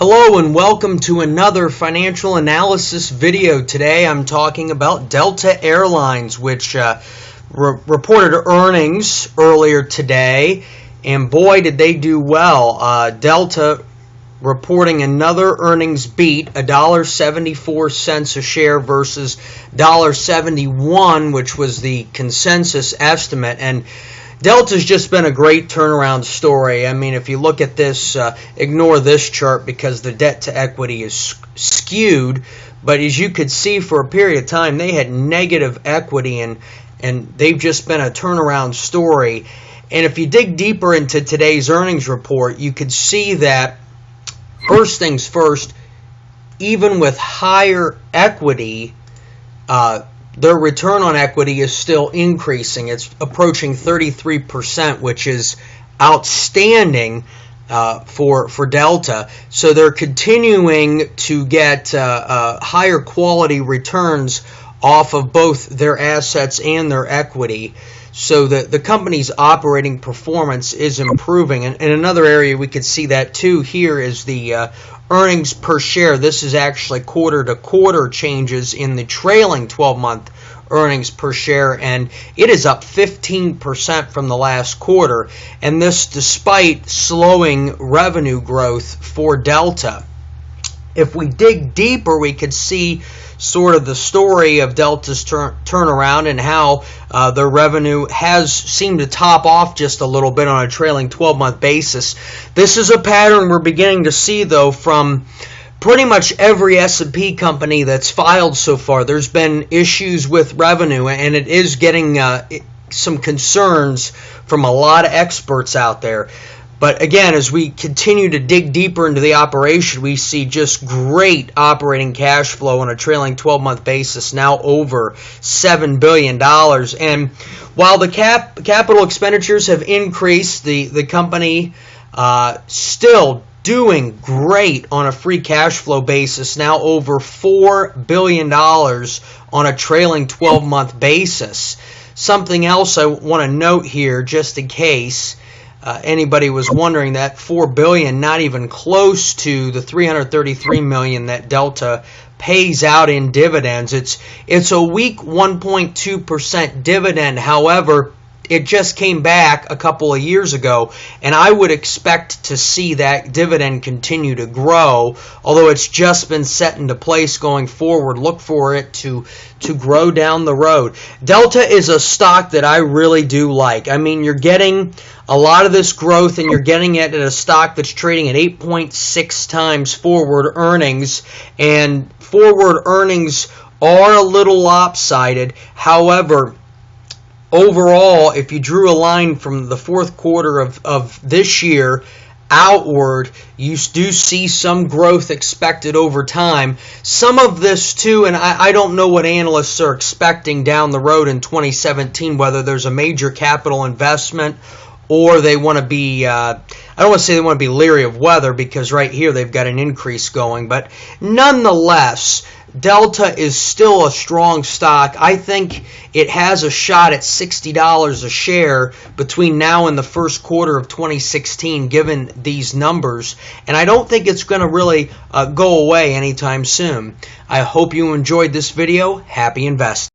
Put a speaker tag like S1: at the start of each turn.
S1: Hello and welcome to another financial analysis video. Today I'm talking about Delta Airlines, which reported earnings earlier today, and boy did they do well. Delta reporting another earnings beat, $1.74 a share versus $1.71, which was the consensus estimate. And Delta's just been a great turnaround story. I mean, if you look at this, ignore this chart because the debt to equity is skewed. But as you could see, for a period of time, they had negative equity, and they've just been a turnaround story. And if you dig deeper into today's earnings report, you could see that, first things first, even with higher equity, their return on equity is still increasing. It's approaching 33%, which is outstanding for Delta. So they're continuing to get higher quality returns off of both their assets and their equity. So the company's operating performance is improving. And another area we could see that too here is the earnings per share. This is actually quarter-to-quarter changes in the trailing 12-month earnings per share, and it is up 15% from the last quarter, and this despite slowing revenue growth for Delta. If we dig deeper, we could see sort of the story of Delta's turnaround and how their revenue has seemed to top off just a little bit on a trailing 12-month basis. This is a pattern we're beginning to see, though, from pretty much every S&P company that's filed so far. There's been issues with revenue, and it is getting some concerns from a lot of experts out there. But again, as we continue to dig deeper into the operation, we see just great operating cash flow on a trailing 12-month basis, now over $7 billion. And while the capital expenditures have increased, the company still doing great on a free cash flow basis, now over $4 billion on a trailing 12-month basis. Something else I want to note here, just in case anybody was wondering, that $4 billion, not even close to the $333 million that Delta pays out in dividends. It's a weak 1.2% dividend. However, it just came back a couple of years ago, and I would expect to see that dividend continue to grow, although it's just been set into place going forward. Look for it to grow down the road. Delta is a stock that I really do like. I mean, you're getting a lot of this growth, and you're getting it at a stock that's trading at 8.6 times forward earnings, and forward earnings are a little lopsided. However, overall, if you drew a line from the fourth quarter of this year outward, you do see some growth expected over time. Some of this too, and I don't know what analysts are expecting down the road in 2017, whether there's a major capital investment or they want to be, I don't want to say they want to be leery of weather, because right here they've got an increase going. But nonetheless, Delta is still a strong stock. I think it has a shot at $60 a share between now and the first quarter of 2016, given these numbers. And I don't think it's going to really go away anytime soon. I hope you enjoyed this video. Happy investing.